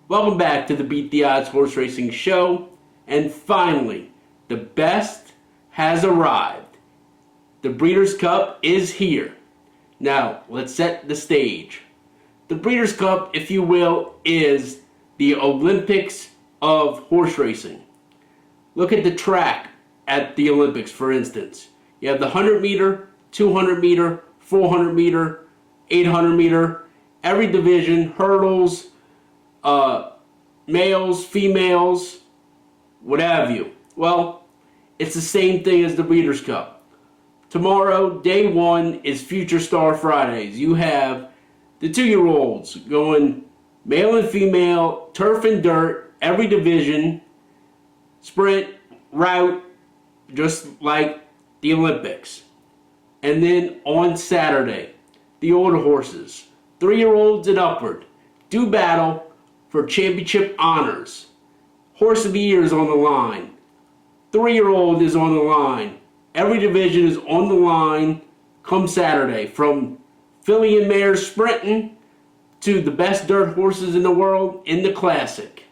Welcome back to the Beat the Odds Horse Racing Show. And finally, the best has arrived. The Breeders' Cup is here. Now, let's set the stage. The Breeders' Cup, if you will, is the Olympics of horse racing. Look at the track at the Olympics, for instance. You have the 100 meter, 200 meter, 400 meter, 800 meter, every division, hurdles, males, females, what have you. Well, it's the same thing as the Breeders' Cup. Tomorrow, day one, is Future Star Fridays. You have the 2-year-olds going male and female, turf and dirt, every division, sprint, route, just like the Olympics. And then on Saturday, the older horses, 3-year-olds and upward, do battle for championship honors. Horse of the Year is on the line. 3-year-old is on the line. Every division is on the line come Saturday, from filly and mares sprinting to the best dirt horses in the world in the Classic.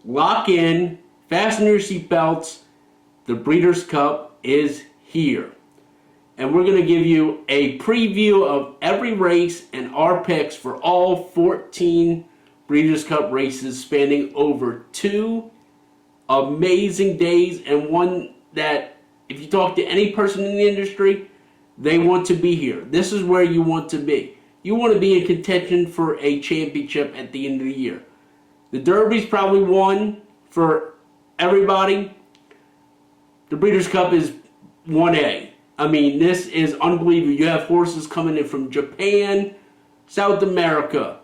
Lock in, fasten your seatbelts. The Breeders' Cup is here. And we're going to give you a preview of every race and our picks for all 14 Breeders' Cup races spanning over 2 amazing days, and one that, if you talk to any person in the industry, they want to be here. This is where you want to be. You want to be in contention for a championship at the end of the year. The Derby's probably won for everybody. The Breeders' Cup is 1A. I mean, this is unbelievable. You have horses coming in from Japan, South America,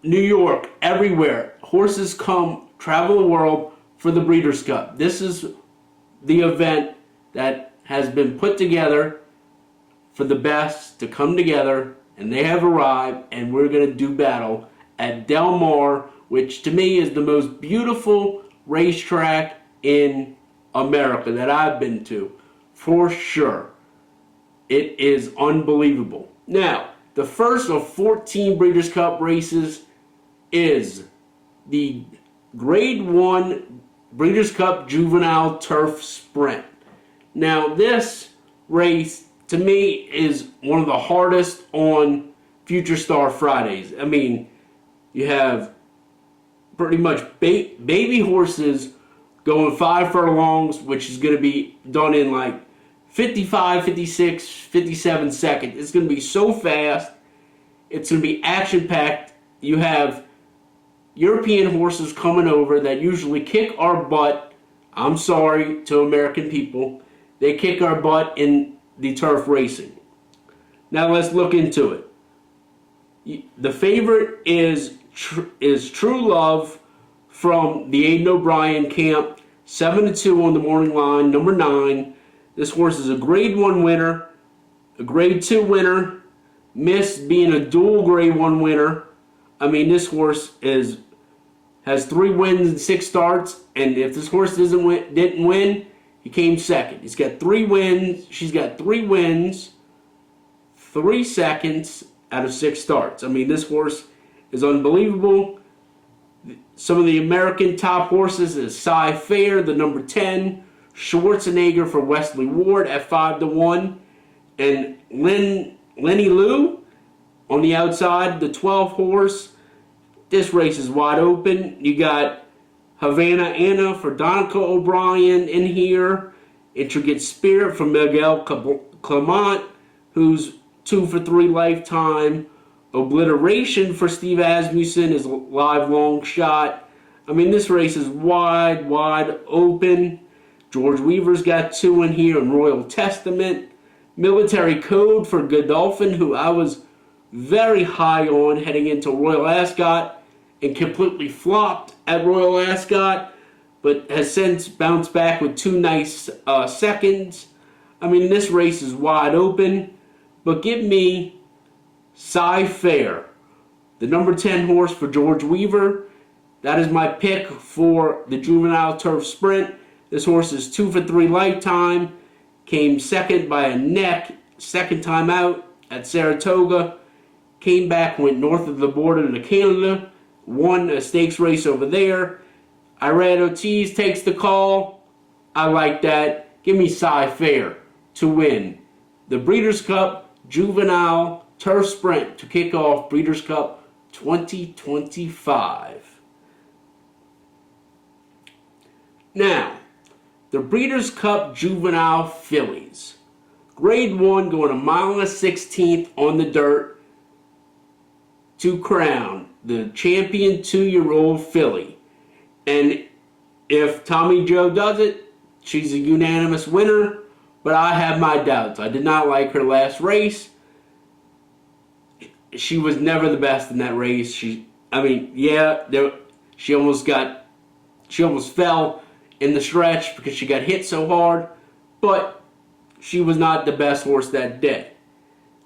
New York, everywhere. Horses come, travel the world for the Breeders' Cup. This is the event that has been put together for the best to come together, and they have arrived, and we're going to do battle at Del Mar, which to me is the most beautiful racetrack in America that I've been to, for sure. It is unbelievable. Now, the first of 14 Breeders' Cup races is the Grade 1 Breeders' Cup Juvenile Turf Sprint. Now, this race, to me, is one of the hardest on Future Star Fridays. I mean, you have pretty much baby horses going 5 furlongs, which is going to be done in like 55, 56, 57 seconds. It's going to be so fast. It's going to be action-packed. You have European horses coming over that usually kick our butt. I'm sorry to American people. They kick our butt in the turf racing. Now let's look into it. The favorite is True Love from the Aidan O'Brien camp. 7-2 on the morning line, number 9. This horse is a Grade 1 winner, a Grade 2 winner, missed being a dual Grade 1 winner. I mean, this horse has 3 wins and 6 starts, and if this horse didn't win, he came second. He's got 3 wins. She's got 3 wins, 3 seconds out of 6 starts. I mean, this horse is unbelievable. Some of the American top horses is Cy Fair, the number 10, Schwarzenegger for Wesley Ward at 5-1, and Lenny Lou on the outside, the 12 horse. This race is wide open. You got Havana Anna for Donica O'Brien in here. Intricate Spirit from Miguel Clement, who's 2 for 3 lifetime. Obliteration for Steve Asmussen is a live long shot. I mean, this race is wide open. George Weaver's got 2 in here, and Royal Testament. Military Code for Godolphin, who I was very high on heading into Royal Ascot and completely flopped at Royal Ascot, but has since bounced back with 2 nice seconds. I mean, this race is wide open, but give me Cy Fair, the number 10 horse for George Weaver. That is my pick for the Juvenile Turf Sprint. This horse is 2 for 3 lifetime. Came second by a neck, second time out at Saratoga. Came back, went north of the border to Canada. won a stakes race over there. Irad Ortiz takes the call. I like that. Give me Cy-Fair to win the Breeders' Cup Juvenile Turf Sprint to kick off Breeders' Cup 2025. Now, the Breeders' Cup Juvenile Fillies. Grade 1 going a mile and a 16th on the dirt to crown the champion 2-year-old filly. And if Tommy Jo does it, she's a unanimous winner, but I have my doubts. I did not like her last race. She was never the best in that race. She almost fell in the stretch because she got hit so hard, but she was not the best horse that day.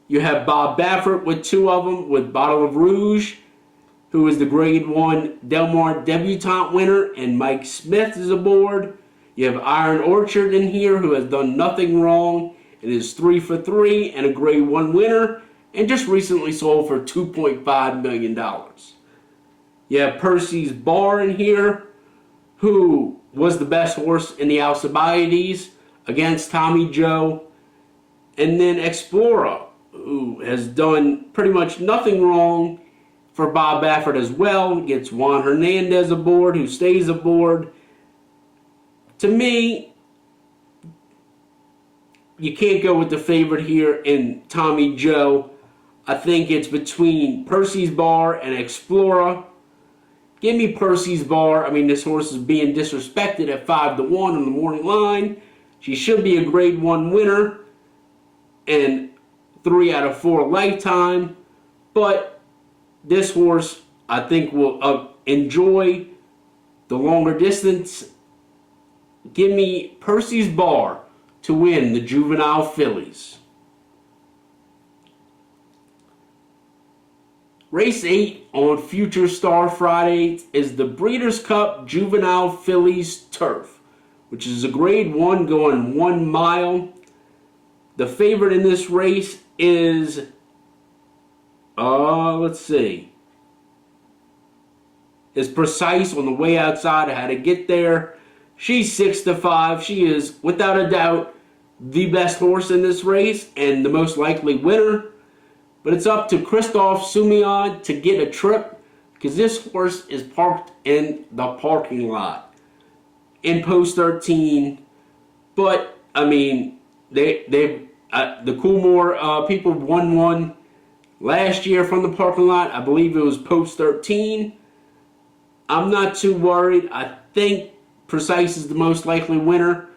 You have Bob Baffert with 2 of them, with Bottle of Rouge, who is the Grade 1 Del Mar Debutante winner, and Mike Smith is aboard. You have Iron Orchard in here, who has done nothing wrong and is 3 for 3 and a Grade 1 winner, and just recently sold for $2.5 million. You have Percy's Bar in here, who was the best horse in the Alcibiades against Tommy Jo. And then Explorer, who has done pretty much nothing wrong for Bob Baffert as well. Gets Juan Hernandez aboard, who stays aboard. To me, you can't go with the favorite here in Tommy Jo. I think it's between Percy's Bar and Explorer. Give me Percy's Bar. I mean, this horse is being disrespected at 5-1 on the morning line. She should be a Grade 1 winner and 3 out of 4 lifetime. But this horse, I think, will enjoy the longer distance. Give me Percy's Bar to win the Juvenile Fillies. Race 8 on Future Star Friday is the Breeders' Cup Juvenile Fillies Turf, which is a Grade 1 going 1 mile. The favorite in this race is, is Precise on the way outside. I had to get there. She's 6 to 5. She is, without a doubt, the best horse in this race and the most likely winner. But it's up to Christophe Soumillon to get a trip, because this horse is parked in the parking lot in post 13. But I mean, the Coolmore people won one last year from the parking lot. I believe it was post 13. I'm not too worried. I think Precise is the most likely winner,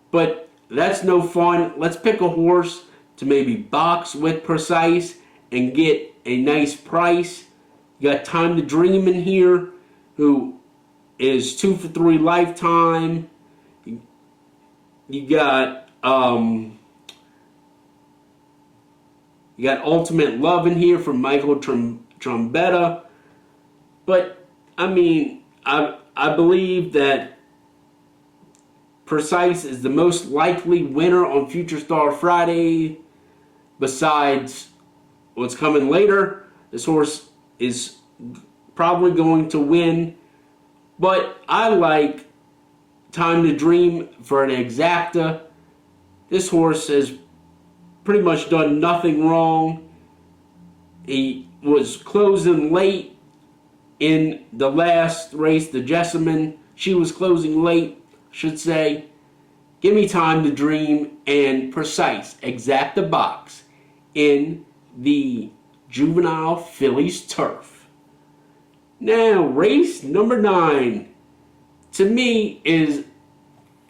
but that's no fun. Let's pick a horse to maybe box with Precise and get a nice price. You got Time to Dream in here, who is 2 for 3 lifetime. You got Ultimate Love in here from Michael Trombetta. But I mean, I believe that Precise is the most likely winner on Future Star Friday. Besides what's coming later, this horse is probably going to win. But I like Time to Dream for an exacta. This horse has pretty much done nothing wrong. He was closing late in the last race, the Jessamine. She was closing late, should say. Give me Time to Dream and Precise, exacta box in the Juvenile Fillies Turf. Now, race number 9, to me, is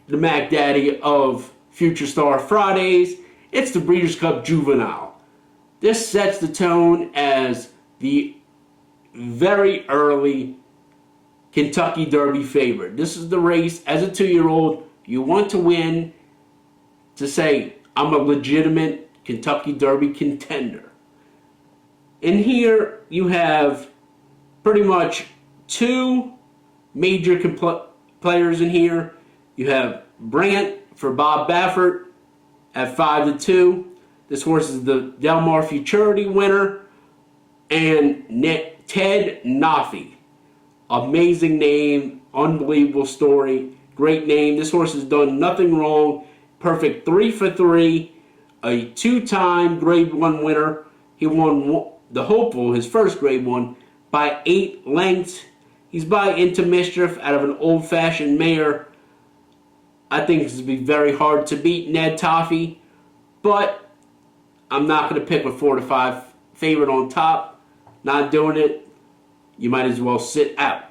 the Mac Daddy of Future Star Fridays. It's the Breeders' Cup Juvenile. This sets the tone as the very early Kentucky Derby favorite. This is the race, as a 2-year-old, you want to win to say, I'm a legitimate Kentucky Derby contender. And here you have pretty much 2 major players in here. You have Brant for Bob Baffert at 5-2. This horse is the Del Mar Futurity winner. And Ted Noffey Amazing name, unbelievable story, great name. This horse has done nothing wrong. Perfect 3 for 3, a 2-time Grade 1 winner. He won the Hopeful, his first Grade 1, by 8 lengths. He's by Into Mischief out of an old-fashioned mare. I think this would be very hard to beat Ned Toffee, but I'm not going to pick a 4-5 favorite on top. Not doing it. You might as well sit out.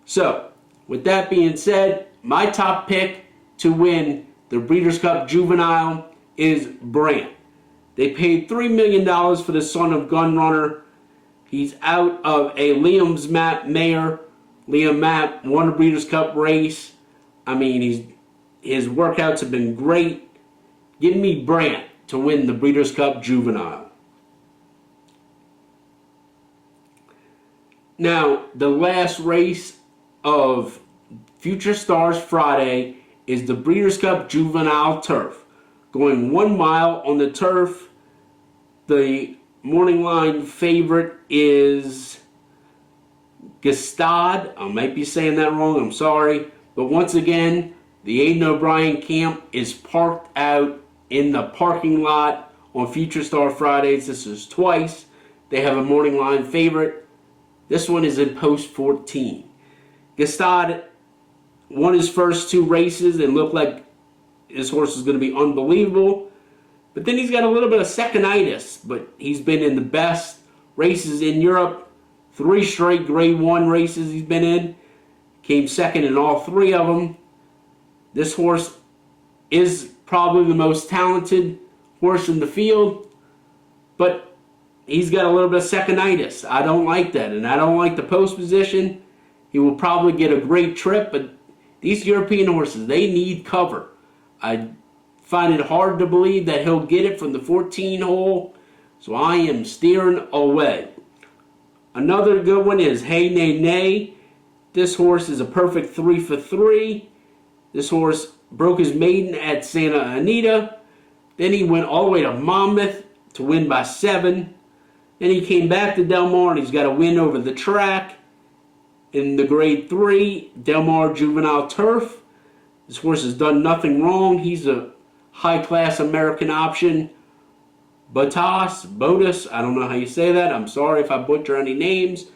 So, with that being said, my top pick to win the Breeders' Cup Juvenile is Brant. They paid $3 million for the son of Gunrunner. He's out of a Liam's Map mare. Liam Map won a Breeders' Cup race. I mean, his workouts have been great. Give me Brant to win the Breeders' Cup Juvenile. Now, the last race of Future Stars Friday is the Breeders' Cup Juvenile Turf. Going 1 mile on the turf. The morning line favorite is Gestad. I might be saying that wrong, I'm sorry. But once again, the Aidan O'Brien camp is parked out in the parking lot on Future Star Fridays. This is twice. They have a morning line favorite. This one is in post 14. Gestad won his first 2 races and looked like his horse is going to be unbelievable. But then he's got a little bit of seconditis. But he's been in the best races in Europe. 3 straight Grade 1 races he's been in. Came second in all 3 of them. This horse is probably the most talented horse in the field. But he's got a little bit of seconditis. I don't like that, and I don't like the post position. He will probably get a great trip, but these European horses, they need cover. I find it hard to believe that he'll get it from the 14 hole, so I am steering away. Another good one is Hey Nay Nay. This horse is a perfect 3 for 3. This horse broke his maiden at Santa Anita. Then he went all the way to Monmouth to win by 7. Then he came back to Del Mar, and he's got a win over the track in the Grade 3 Del Mar Juvenile Turf. This horse has done nothing wrong. He's a high-class American option. Botas, I don't know how you say that. I'm sorry if I butcher any names.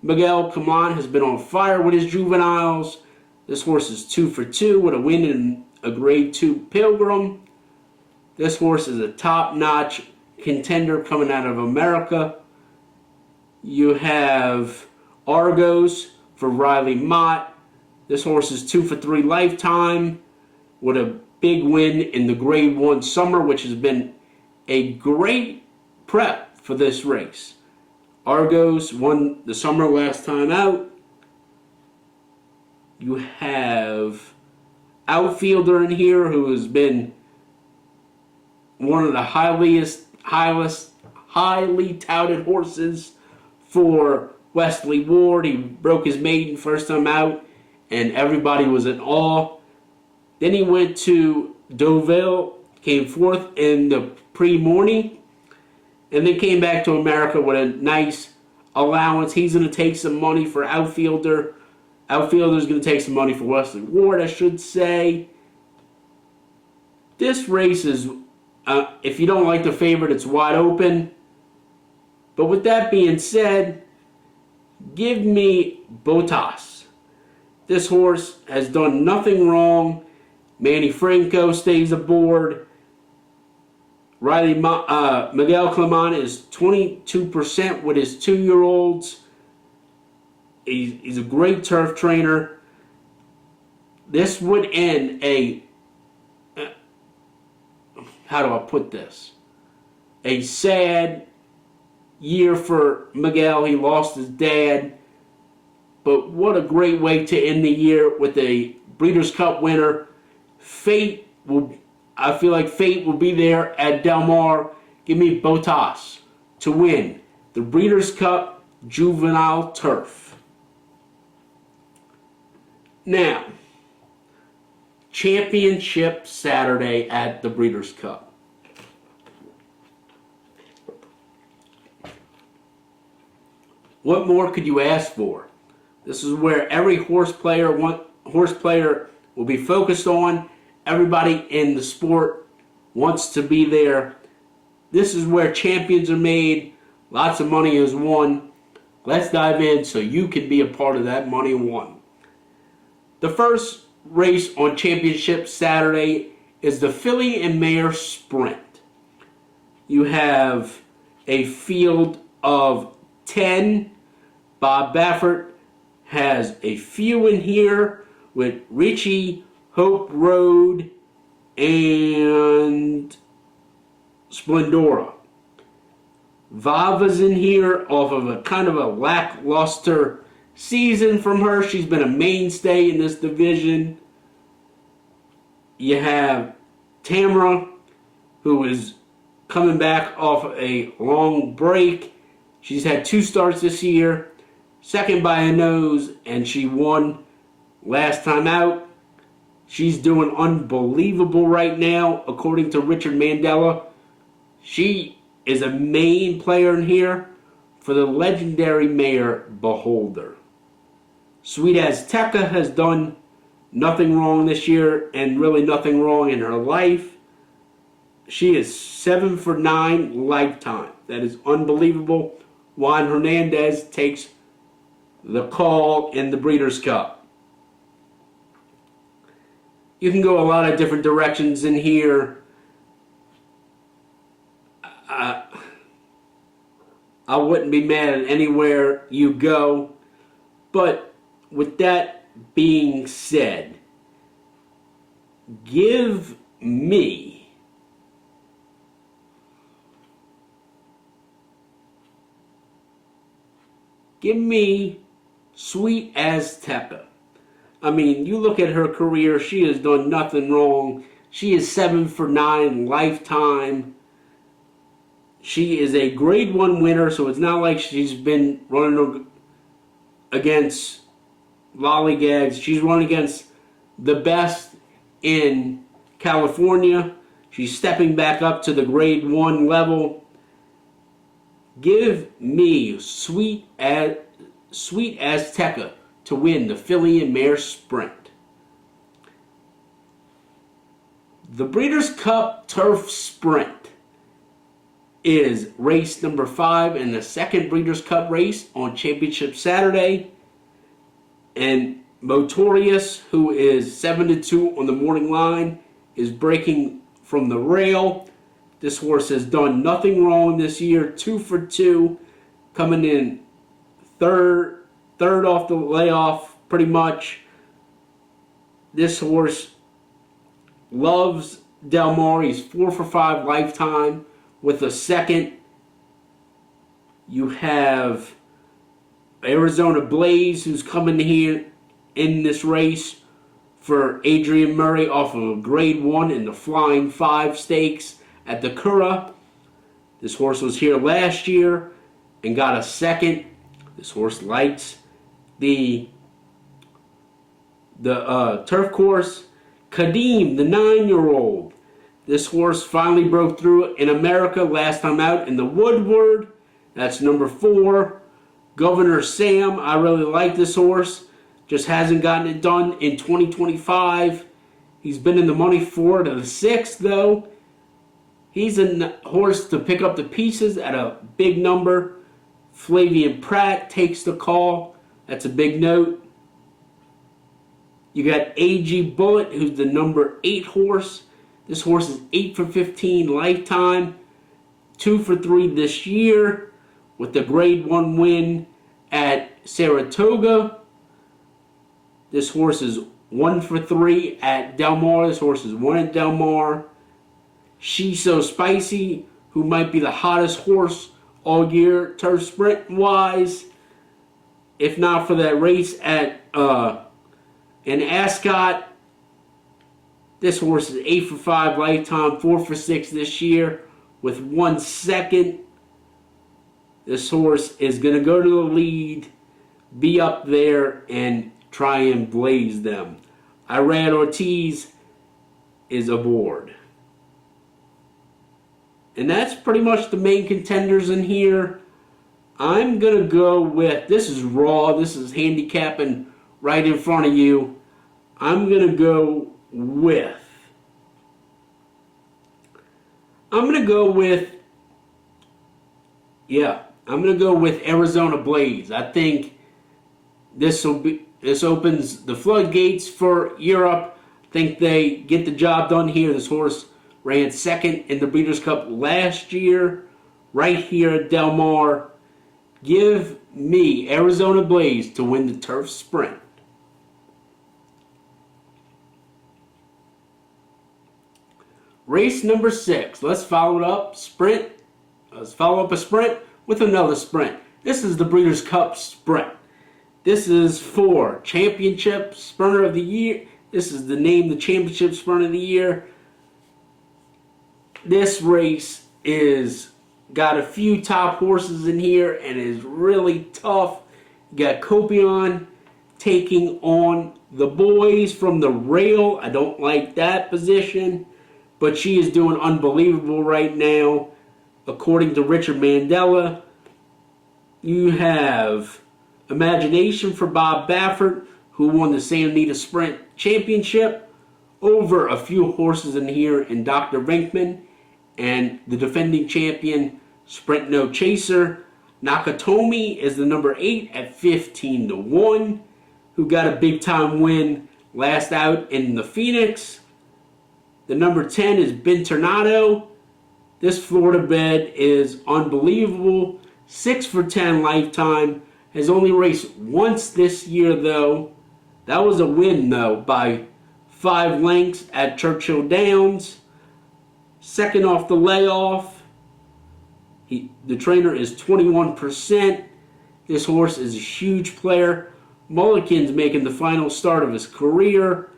Miguel Caman has been on fire with his juveniles. This horse is 2 for 2 with a win in a Grade 2 Pilgrim. This horse is a top-notch contender coming out of America. You have Argos for Riley Mott. This horse is 2 for 3 lifetime with a big win in the Grade 1 Summer, which has been a great prep for this race. Argos won the Summer last time out. You have Outfielder in here who has been one of the highly touted horses for Wesley Ward. He broke his maiden first time out, and everybody was in awe. Then he went to Deauville, came 4th in the pre-morning, and then came back to America with a nice allowance. He's going to take some money for Outfielder. Outfielder's going to take some money for Wesley Ward, I should say. This race is, if you don't like the favorite, it's wide open. But with that being said, give me Botas. This horse has done nothing wrong. Manny Franco stays aboard. Miguel Clement is 22% with his 2-year-olds. He's a great turf trainer. This would end a, how do I put this? A sad year for Miguel. He lost his dad. But what a great way to end the year with a Breeders' Cup winner. I feel like fate will be there at Del Mar. Give me Botas to win the Breeders' Cup Juvenile Turf. Now, Championship Saturday at the Breeders' Cup. What more could you ask for? This is where every horse player will be focused on. Everybody in the sport wants to be there. This is where champions are made. Lots of money is won. Let's dive in so you can be a part of that money won. The first race on Championship Saturday is the Filly and Mare Sprint. You have a field of 10. Bob Baffert has a few in here with Richie, Hope Road, and Splendora. Vava's in here off of a kind of a lackluster season from her. She's been a mainstay in this division. You have Tamara, who is coming back off a long break. She's had 2 starts this year. Second by a nose, and she won last time out. She's doing unbelievable right now, according to Richard Manzella. She is a main player in here for the legendary mare Beholder. Sweet Azteca has done nothing wrong this year, and really nothing wrong in her life. She is 7 for 9 lifetime. That is unbelievable. Juan Hernandez takes the call in the Breeders' Cup. You can go a lot of different directions in here. I wouldn't be mad at anywhere you go. But with that being said, give me Sweet Azteca. I mean, you look at her career, she has done nothing wrong. She is 7 for 9 lifetime. She is a grade 1 winner, so it's not like she's been running against lollygags. She's run against the best in California. She's stepping back up to the grade 1 level. Give me Sweet Azteca to win the Filly and Mare Sprint. The Breeders' Cup Turf Sprint is race number 5 in the second Breeders' Cup race on Championship Saturday. And Motorius, who is 7-2 on the morning line, is breaking from the rail. This horse has done nothing wrong this year. 2 for 2, coming in third off the layoff, pretty much. This horse loves Del Mar. He's 4 for 5 lifetime with a second. You have Arizona Blaze, who's coming here in this race for Adrian Murray off of a grade 1 in the Flying 5 Stakes at the Cura. This horse was here last year and got a second. This horse likes the turf course. Kadeem, the 9-year-old. This horse finally broke through in America last time out in the Woodward. That's number 4. Governor Sam, I really like this horse. Just hasn't gotten it done in 2025. He's been in the money 4 to the 6, though. He's a horse to pick up the pieces at a big number. Flavian Pratt takes the call. That's a big note. You got AG Bullet, who's the number 8 horse. This horse is 8 for 15 lifetime. 2 for 3 this year with the grade 1 win at Saratoga. This horse is 1 for 3 at Del Mar. This horse is 1 at Del Mar. She's So Spicy, who might be the hottest horse all year, turf sprint wise. If not for that race at in Ascot. This horse is 8 for 5 lifetime, 4 for 6 this year with 1 second. This horse is going to go to the lead, be up there, and try and blaze them. Iran Ortiz is aboard. And that's pretty much the main contenders in here. I'm going to go with, this is raw, this is handicapping right in front of you. I'm going to go with, Arizona Blaze. I think this opens the floodgates for Europe. I think they get the job done here. This horse ran second in the Breeders' Cup last year, right here at Del Mar. Give me Arizona Blaze to win the Turf Sprint. Race number 6. Let's follow up a sprint with another sprint. This is the Breeders' Cup Sprint. This is for Championship Sprinter of the Year. This is the Championship Sprint of the Year. This race is got a few top horses in here and is really tough. You got Copion taking on the boys from the rail. I don't like that position, but she is doing unbelievable right now, according to Richard Manzella. You have Imagination for Bob Baffert, who won the Santa Anita Sprint Championship over a few horses in here, and Dr. Vinkman, and the defending champion Sprint No Chaser. Nakatomi is the number 8 at 15-1, who got a big time win last out in the Phoenix. The number 10 is Bentornato. This Florida bed is unbelievable. 6 for 10 lifetime. Has only raced once this year though. That was a win though by 5 lengths at Churchill Downs. Second off the layoff. The trainer is 21%. This horse is a huge player. Mulligan's making the final start of his career.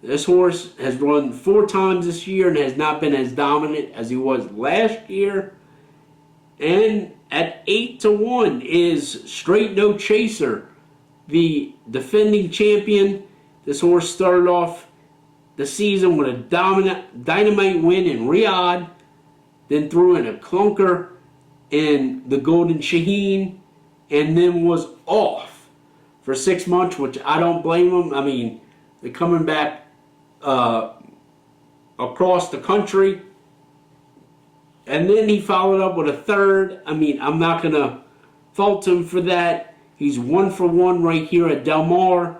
This horse has run 4 times this year and has not been as dominant as he was last year. And at 8-1 is Straight No Chaser, the defending champion. This horse started off the season with a dynamite win in Riyadh, then threw in a clunker in the Golden Shaheen, and then was off for 6 months, which I don't blame him. I mean, they're coming back across the country. And then he followed up with a third. I mean, I'm not going to fault him for that. He's 1 for 1 right here at Del Mar.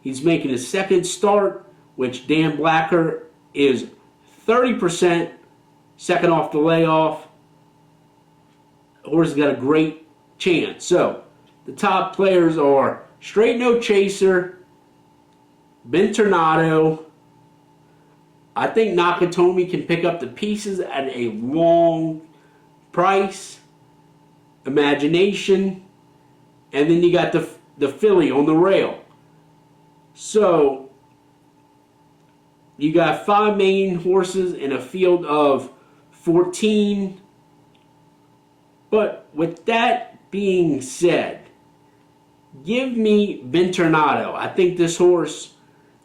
He's making his second start, which Dan Blacker is 30%, second off the layoff. The horse has got a great chance. So, the top players are Straight No Chaser, Bentornato. I think Nakatomi can pick up the pieces at a long price. Imagination. And then you got the filly on the rail. So, you got 5 main horses in a field of 14. But with that being said, give me Bentornato. I think this horse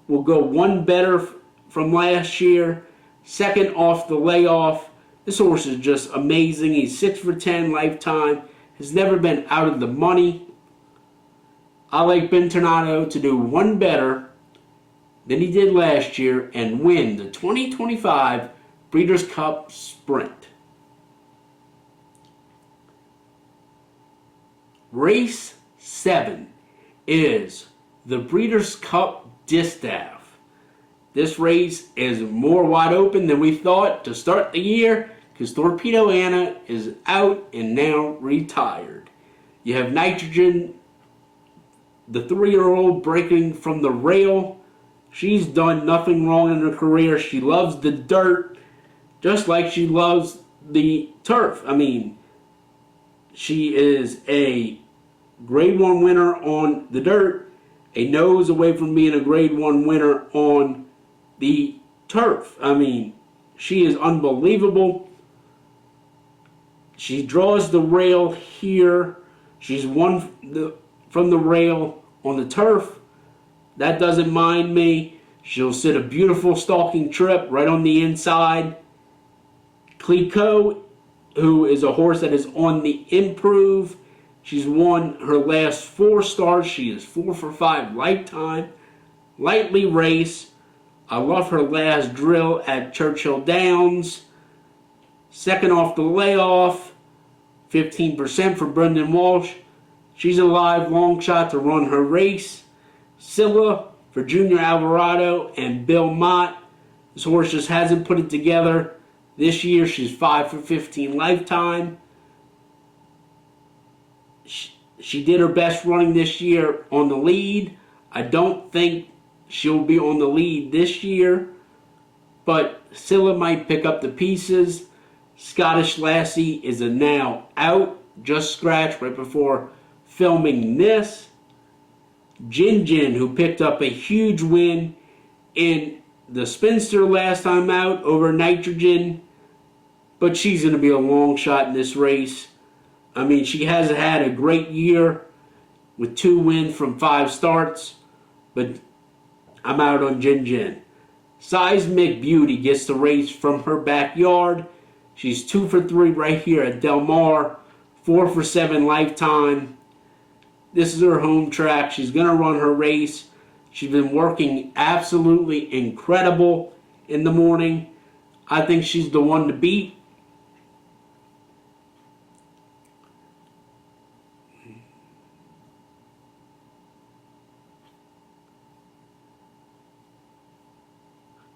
will go 1 better from last year. Second off the layoff. This horse is just amazing. He's 6 for 10 lifetime. Has never been out of the money. I like Bentornato to do 1 better than he did last year and win the 2025 Breeders' Cup Sprint. Race 7 is the Breeders' Cup Distaff. This race is more wide open than we thought to start the year because Torpedo Anna is out and now retired. You have Nitrogen, the 3-year-old, breaking from the rail. She's done nothing wrong in her career. She loves the dirt just like she loves the turf. I mean, she is a Grade 1 winner on the dirt, a nose away from being a Grade 1 winner on the turf. I mean, she is unbelievable. She draws the rail here. She's won from the rail on the turf. That doesn't mind me. She'll sit a beautiful stalking trip right on the inside. Clico who is a horse that is on the improve. She's won her last 4 starts. She is 4 for 5 lifetime. Lightly raced. I love her last drill at Churchill Downs. Second off the layoff. 15% for Brendan Walsh. She's a live long shot to run her race. Scylla for Junior Alvarado and Bill Mott. This horse just hasn't put it together. This year she's 5 for 15 lifetime. She did her best running this year on the lead. I don't think she'll be on the lead this year, but Scylla might pick up the pieces. Scottish Lassie is a now out, just scratched right before filming this. Jin Jin, who picked up a huge win in the Spinster last time out over Nitrogen, but she's going to be a long shot in this race. I mean, she has had a great year with 2 wins from 5 starts, but I'm out on Jin Jin. Seismic Beauty gets the race from her backyard. She's 2 for 3 right here at Del Mar, 4 for 7 lifetime. This is her home track. She's going to run her race. She's been working absolutely incredible in the morning. I think she's the one to beat.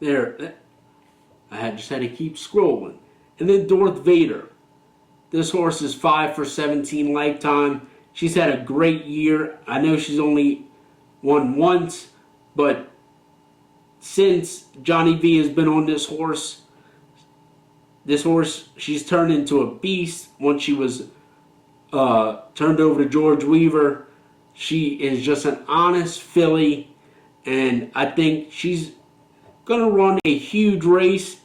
There, I just had to keep scrolling. And then Darth Vader. This horse is 5 for 17 lifetime. She's had a great year. I know she's only won once, but since Johnny V has been on this horse, she's turned into a beast. Once she was turned over to George Weaver, she is just an honest filly, and I think she's going to run a huge race.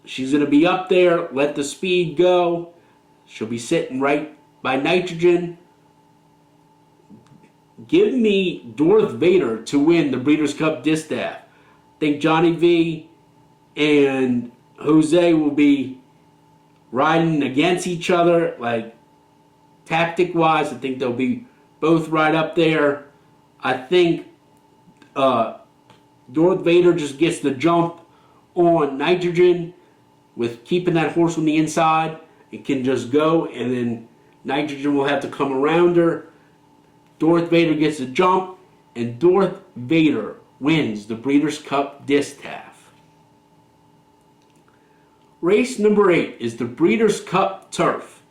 She's going to be up there, let the speed go. She'll be sitting right by Nitrogen. Give me Darth Vader to win the Breeders' Cup Distaff. I think Johnny V and Jose will be riding against each other, like tactic-wise. I think they'll be both right up there. I think Darth Vader just gets the jump on Nitrogen with keeping that horse on the inside. It can just go, and then Nitrogen will have to come around her. Darth Vader gets a jump, and Darth Vader wins the Breeders' Cup Distaff. Race number 8 is the Breeders' Cup Turf.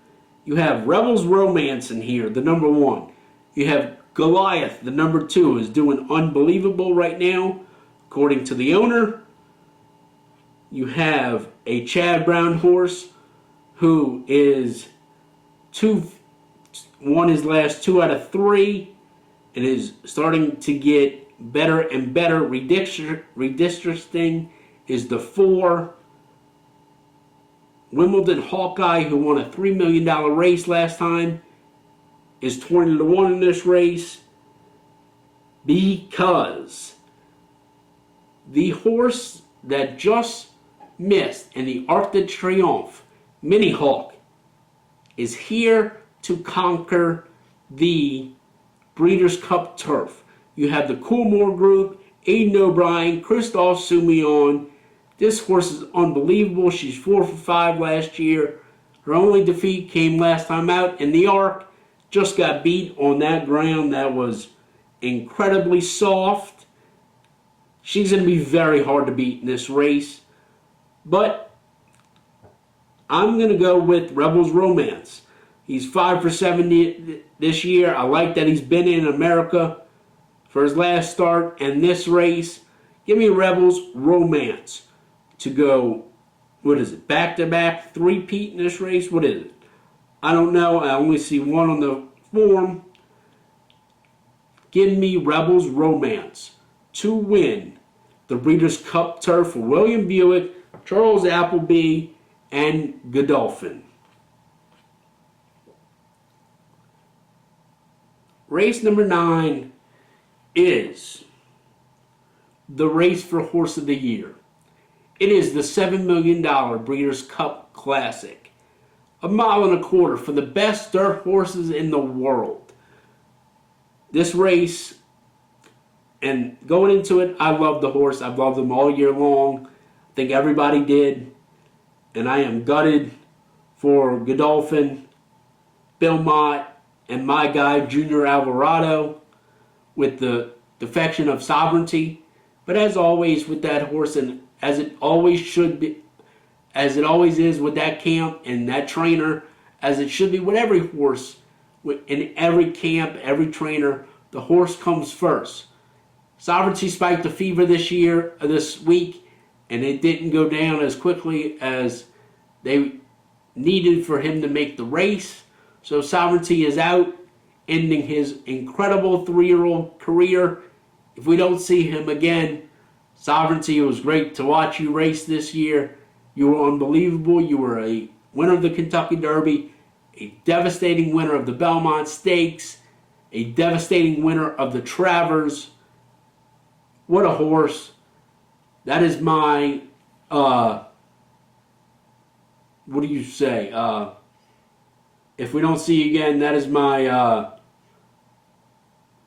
You have Rebels Romance in here, the number 1. You have Goliath, the number 2, is doing unbelievable right now, according to the owner. You have a Chad Brown horse who is won his last 2 out of 3 and is starting to get better and better. Redistricting is the 4. Wimbledon Hawkeye, who won a $3 million race last time, is 20 to 1 in this race because the horse that just missed in the Arc de Triomphe, Mini Hawk, is here to conquer the Breeders' Cup Turf. You have the Coolmore Group, Aiden O'Brien, Christophe Soumillon. This horse is unbelievable. She's 4 for 5 last year. Her only defeat came last time out in the Arc. Just got beat on that ground that was incredibly soft. She's going to be very hard to beat in this race. But I'm going to go with Rebels Romance. He's 5 for 7 this year. I like that he's been in America for his last start and this race. Give me Rebels Romance to go, what is it, back-to-back, 3-peat in this race? What is it? I don't know. I only see one on the form. Give me Rebels Romance to win the Breeders' Cup Turf for William Buick, Charles Appleby, and Godolphin. Race number 9 is the race for Horse of the Year. It is the $7 million Breeders' Cup Classic. a mile and a quarter for the best dirt horses in the world. This race, and going into it, I love the horse. I've loved him all year long. I think everybody did. And I am gutted for Godolphin, Bill Mott, and my guy, Junior Alvarado, with the defection of Sovereignty. But as always with that horse, and as it always should be, as it always is with that camp and that trainer, as it should be with every horse, in every camp, every trainer, the horse comes first. Sovereignty spiked the fever this week, and it didn't go down as quickly as they needed for him to make the race. So Sovereignty is out, ending his incredible 3-year-old career. If we don't see him again, Sovereignty, it was great to watch you race this year. You were unbelievable. You were a winner of the Kentucky Derby, a devastating winner of the Belmont Stakes, a devastating winner of the Travers. What a horse. That is my, what do you say? If we don't see you again, that is my,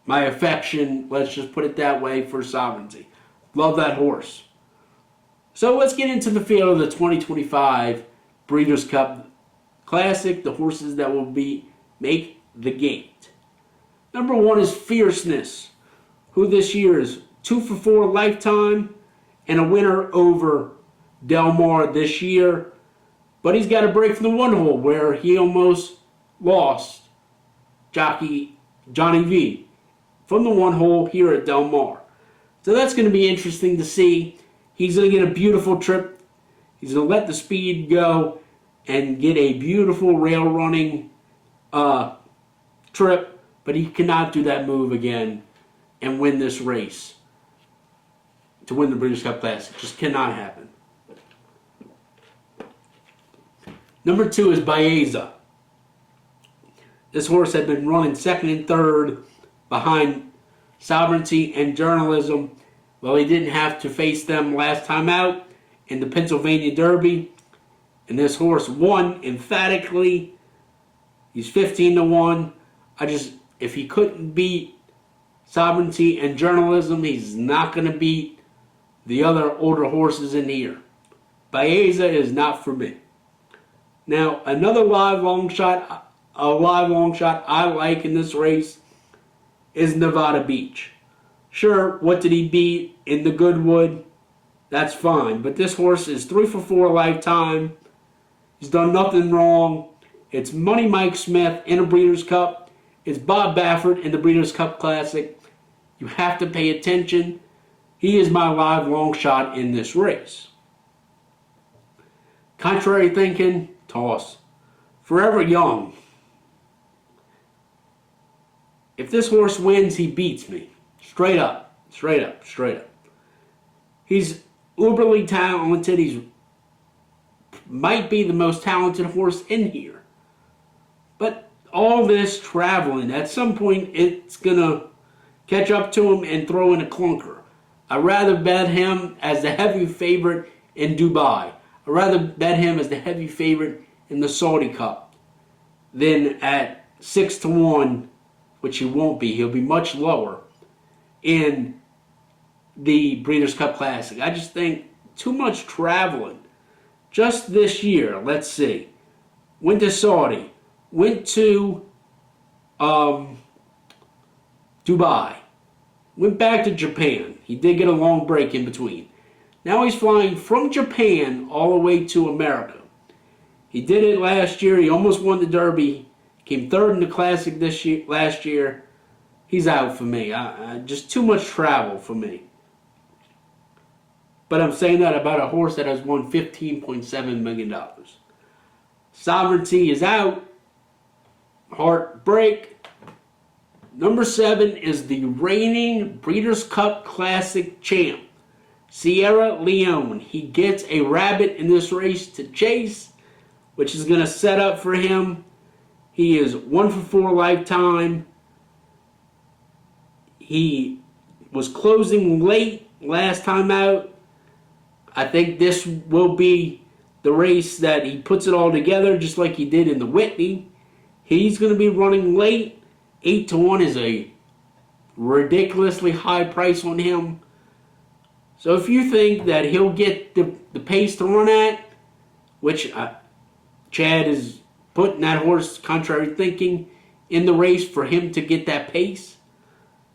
my affection, let's just put it that way, for Sovereignty. Love that horse. So let's get into the field of the 2025 Breeders' Cup Classic, the horses that will make the gate. Number 1 is Fierceness, who this year is 2 for 4 lifetime and a winner over Del Mar this year. But he's got a break from the 1 hole where he almost lost jockey Johnny V from the 1 hole here at Del Mar. So that's going to be interesting to see. He's going to get a beautiful trip. He's going to let the speed go and get a beautiful rail running trip. But he cannot do that move again and win this race to win the Breeders' Cup Classic. Just cannot happen. Number 2 is Baeza. This horse had been running 2nd and 3rd behind Sovereignty and Journalism. Well, he didn't have to face them last time out in the Pennsylvania Derby. And this horse won emphatically. He's 15-1. If he couldn't beat Sovereignty and Journalism, he's not going to beat the other older horses in here. Baeza is not for me. Now, another live long shot I like in this race is Nevada Beach. Sure, what did he beat in the Goodwood? That's fine. But this horse is 3 for 4 lifetime. He's done nothing wrong. It's Money Mike Smith in a Breeders' Cup. It's Bob Baffert in the Breeders' Cup Classic. You have to pay attention. He is my live long shot in this race. Contrary thinking, toss. Forever Young. If this horse wins, he beats me. Straight up. Straight up. Straight up. He's uberly talented. He's might be the most talented horse in here. But all this traveling, at some point, it's going to catch up to him and throw in a clunker. I'd rather bet him as the heavy favorite in Dubai. I'd rather bet him as the heavy favorite in the Saudi Cup than at 6-1, which he won't be. He'll be much lower in the Breeders' Cup Classic. I just think too much traveling. Just this year, let's see. Went to Saudi. Went to Dubai. Went back to Japan. He did get a long break in between. Now he's flying from Japan all the way to America. He did it last year. He almost won the Derby. Came 3rd in the Classic last year. He's out for me. Just too much travel for me. But I'm saying that about a horse that has won $15.7 million. Sovereignty is out. Heartbreak. Number 7 is the reigning Breeders' Cup Classic champ, Sierra Leone. He gets a rabbit in this race to chase, which is going to set up for him. He is 1 for 4 lifetime. He was closing late last time out. I think this will be the race that he puts it all together, just like he did in the Whitney. He's going to be running late. 8-1 is a ridiculously high price on him. So if you think that he'll get the pace to run at, which Chad is putting that horse, contrary thinking, in the race for him to get that pace,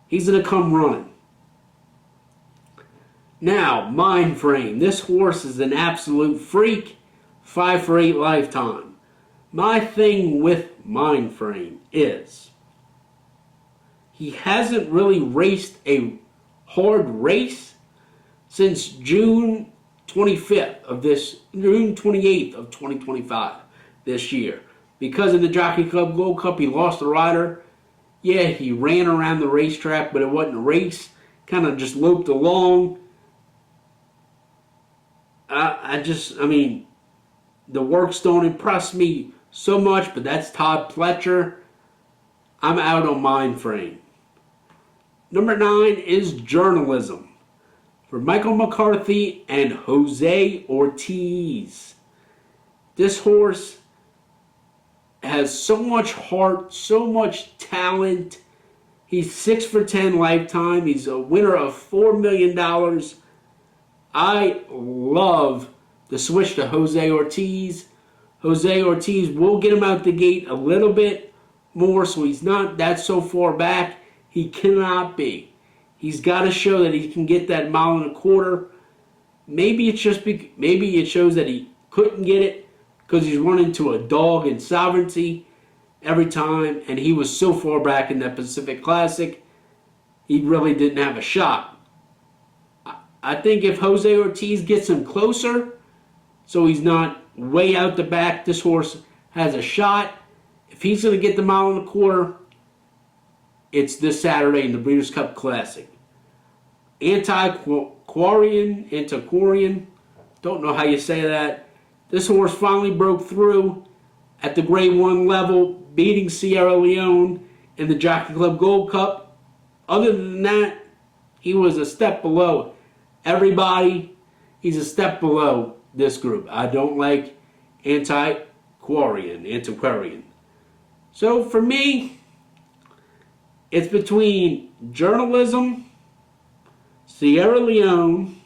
he's going to come running. Now, Mind Frame. This horse is an absolute freak. 5 for 8 lifetime. My thing with Mind Frame is he hasn't really raced a hard race since June 28th of 2025 this year. Because in the Jockey Club Gold Cup, he lost a rider. Yeah, he ran around the racetrack, but it wasn't a race. Kind of just loped along. I mean, the works don't impress me so much, but that's Todd Pletcher. I'm out on Mind Frame. Number 9 is Journalism for Michael McCarthy and Jose Ortiz. This horse has so much heart, so much talent. He's 6 for 10 lifetime. He's a winner of $4 million. I love the switch to Jose Ortiz. Jose Ortiz will get him out the gate a little bit more, so he's not that so far back. He cannot be. He's got to show that he can get that 1.25 miles. Maybe it's just maybe it shows that he couldn't get it because he's running to a dog in Sovereignty every time, and he was so far back in that Pacific Classic, he really didn't have a shot. I think if Jose Ortiz gets him closer, so he's not way out the back, this horse has a shot. If he's going to get the 1.25 miles, it's this Saturday in the Breeders' Cup Classic. Antiquarian, don't know how you say that. This horse finally broke through at the Grade 1 level, beating Sierra Leone in the Jockey Club Gold Cup. Other than that, he was a step below everybody. He's a step below this group. I don't like Antiquarian. So for me, it's between Journalism, Sierra Leone,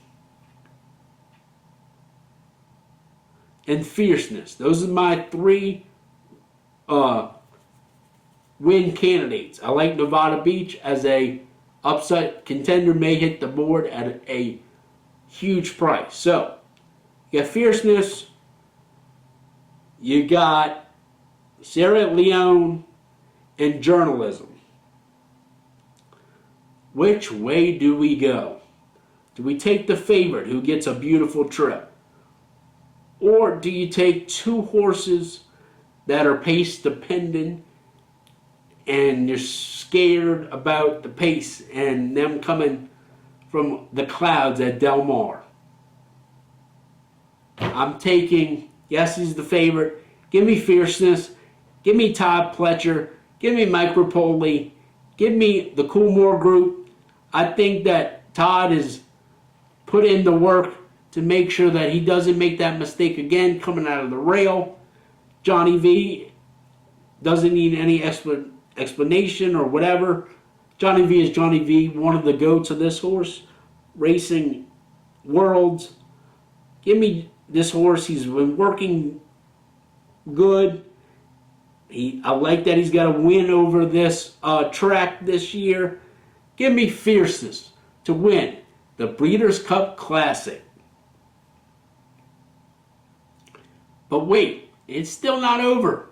and Fierceness. Those are my 3 win candidates. I like Nevada Beach as a upset contender, may hit the board at a huge price. So, you got Fierceness, you got Sierra Leone, and Journalism. Which way do we go? Do we take the favorite who gets a beautiful trip? Or do you take 2 horses that are pace dependent and you're scared about the pace and them coming from the clouds at Del Mar? I'm taking, yes, he's the favorite. Give me Fierceness. Give me Todd Pletcher. Give me Mike Rapoli. Give me the Coolmore group. I think that Todd has put in the work to make sure that he doesn't make that mistake again coming out of the rail. Johnny V doesn't need any explanation or whatever. Johnny V is Johnny V, one of the goats of this horse racing worlds. Give me this horse. He's been working good. I like that he's got a win over this track this year. Give me Fierceness to win the Breeders' Cup Classic. But wait, it's still not over.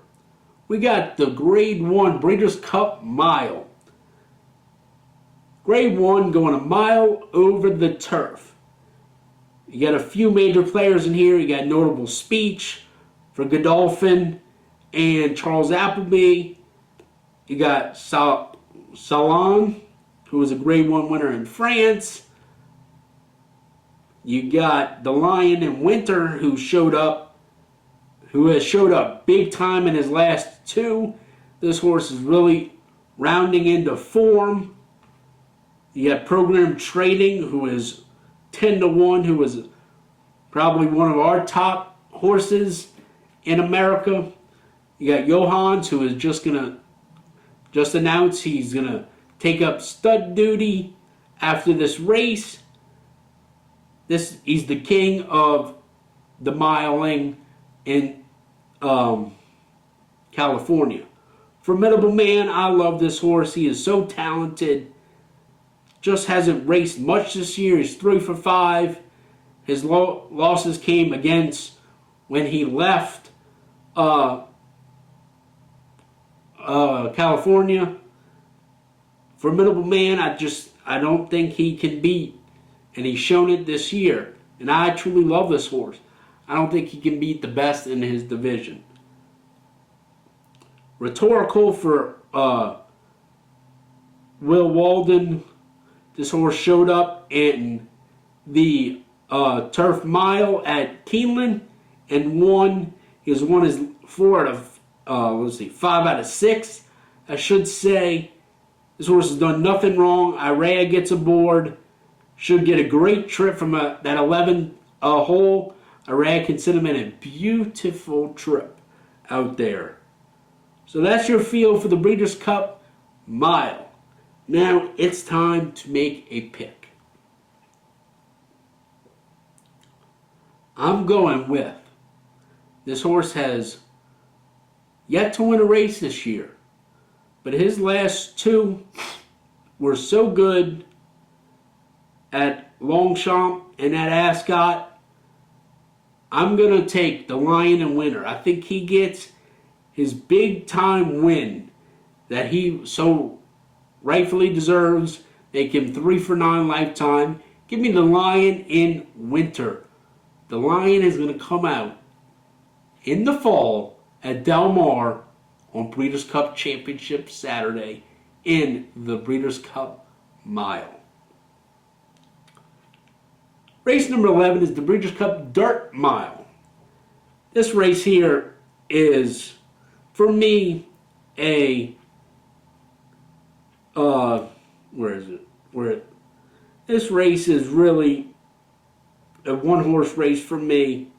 We got the Grade 1 Breeders' Cup Mile. Grade 1 going a mile over the turf. You got a few major players in here. You got Notable Speech for Godolphin and Charles Appleby. You got Salon, who was a Grade 1 winner in France. You got the Lion in Winter, who has showed up big time in his last 2. This horse is really rounding into form. You got Program Trading, who is 10-1, who was probably one of our top horses in America. You got Johans, who is just announced he's gonna take up stud duty after this race. He's the king of the miling in California. Formidable man. I love this horse. He is so talented. Just hasn't raced much this year. He's 3 for 5. His losses came against when he left California. Formidable man. I don't think he can beat. And he's shown it this year. And I truly love this horse. I don't think he can beat the best in his division. Rhetorical for Will Walden. This horse showed up in the Turf Mile at Keeneland and won. He's won his 5 out of 6. I should say this horse has done nothing wrong. Iraya gets aboard. Should get a great trip from that 11 hole. Iraq can send him in a beautiful trip out there. So that's your feel for the Breeders' Cup Mile. Now it's time to make a pick. I'm going with this horse has yet to win a race this year, but his last 2 were so good at Longchamp and at Ascot. I'm going to take the Lion and Winner. I think he gets his big time win that he so rightfully deserves. Make him 3 for 9 lifetime. Give me the Lion in Winter. The Lion is going to come out in the fall at Del Mar on Breeders' Cup Championship Saturday in the Breeders' Cup Mile. Race number 11 is the Breeders' Cup Dirt Mile. This race here is, for me, this race is really a one-horse race for me.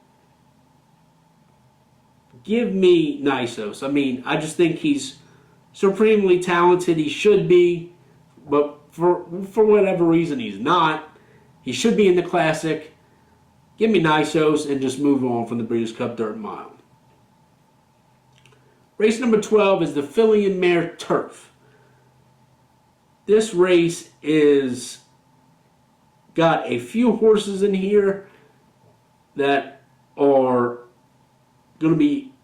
Give me Nysos. I just think he's supremely talented. He should be, but for whatever reason, he's not. He should be in the Classic. Give me Nysos and just move on from the Breeders' Cup Dirt Mile. Race number 12 is the Filly and Mare Turf. This race is got a few horses in here that are going to be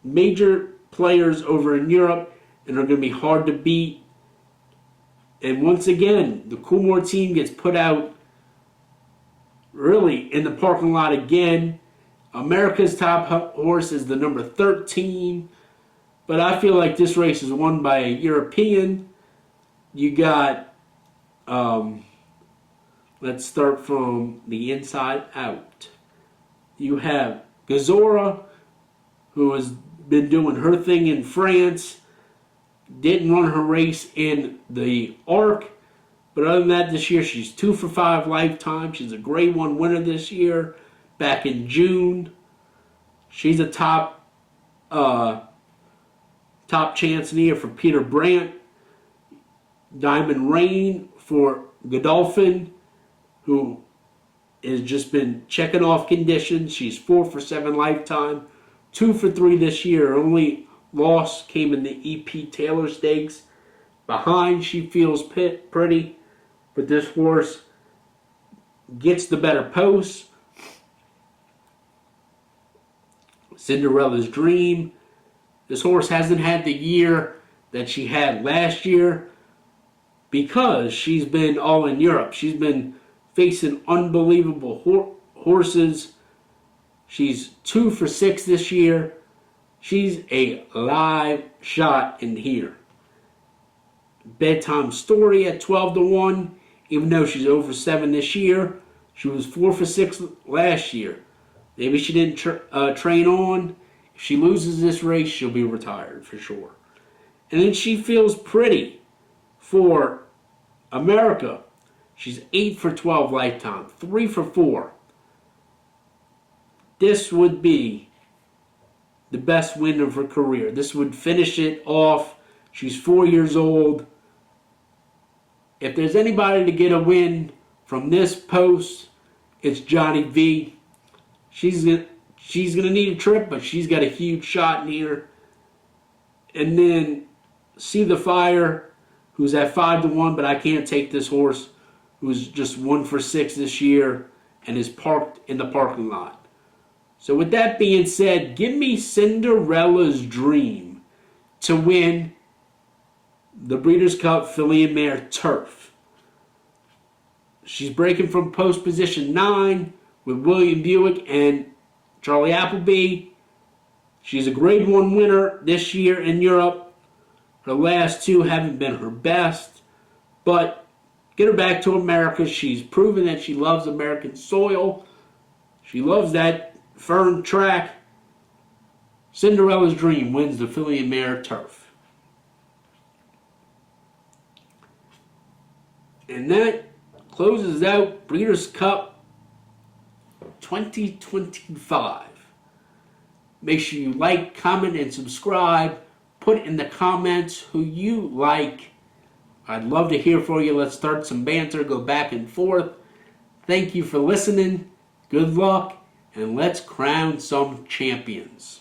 major players over in Europe and are going to be hard to beat. And once again, the Coolmore team gets put out really in the parking lot again. America's top horse is the number 13. But I feel like this race is won by a European. You got, let's start from the inside out. You have Gazora, who has been doing her thing in France. Didn't run her race in the Arc. But other than that, this year she's 2 for 5 lifetime. She's a Grade 1 winner this year, back in June. She's a top chanceneer for Peter Brandt. Diamond Rain for Godolphin, who has just been checking off conditions. She's 4 for 7 lifetime, 2 for 3 this year. Her only loss came in the E.P. Taylor Stakes. Behind, she feels pretty, but this horse gets the better post. Cinderella's Dream. This horse hasn't had the year that she had last year because she's been all in Europe. She's been facing unbelievable horses. She's 2 for 6 this year. She's a live shot in here. Bedtime Story at 12 to 1. Even though she's over 7 this year, she was 4 for 6 last year. Maybe she didn't train on. If she loses this race, she'll be retired for sure. And then She Feels Pretty for America. She's 8 for 12 lifetime, 3 for 4. this would be the best win of her career. This would finish it off. She's 4 years old. If there's anybody to get a win from this post, it's Johnny V. She's gonna need a trip, but she's got a huge shot in here. And then See the Fire, who's at 5-1, but I can't take this horse, who's just 1 for 6 this year and is parked in the parking lot. So with that being said, give me Cinderella's Dream to win the Breeders' Cup Filly and Mare Turf. She's breaking from post position 9 with William Buick and Charlie Appleby. She's a Grade 1 winner this year in Europe. Her last 2 haven't been her best, but get her back to America. She's proven that she loves American soil. She loves that fern track. Cinderella's Dream wins the Filly and Mare Turf. And that closes out Breeders' Cup 2025. Make sure you like, comment, and subscribe. Put in the comments who you like. I'd love to hear from you. Let's start some banter, go back and forth. Thank you for listening. Good luck, and let's crown some champions.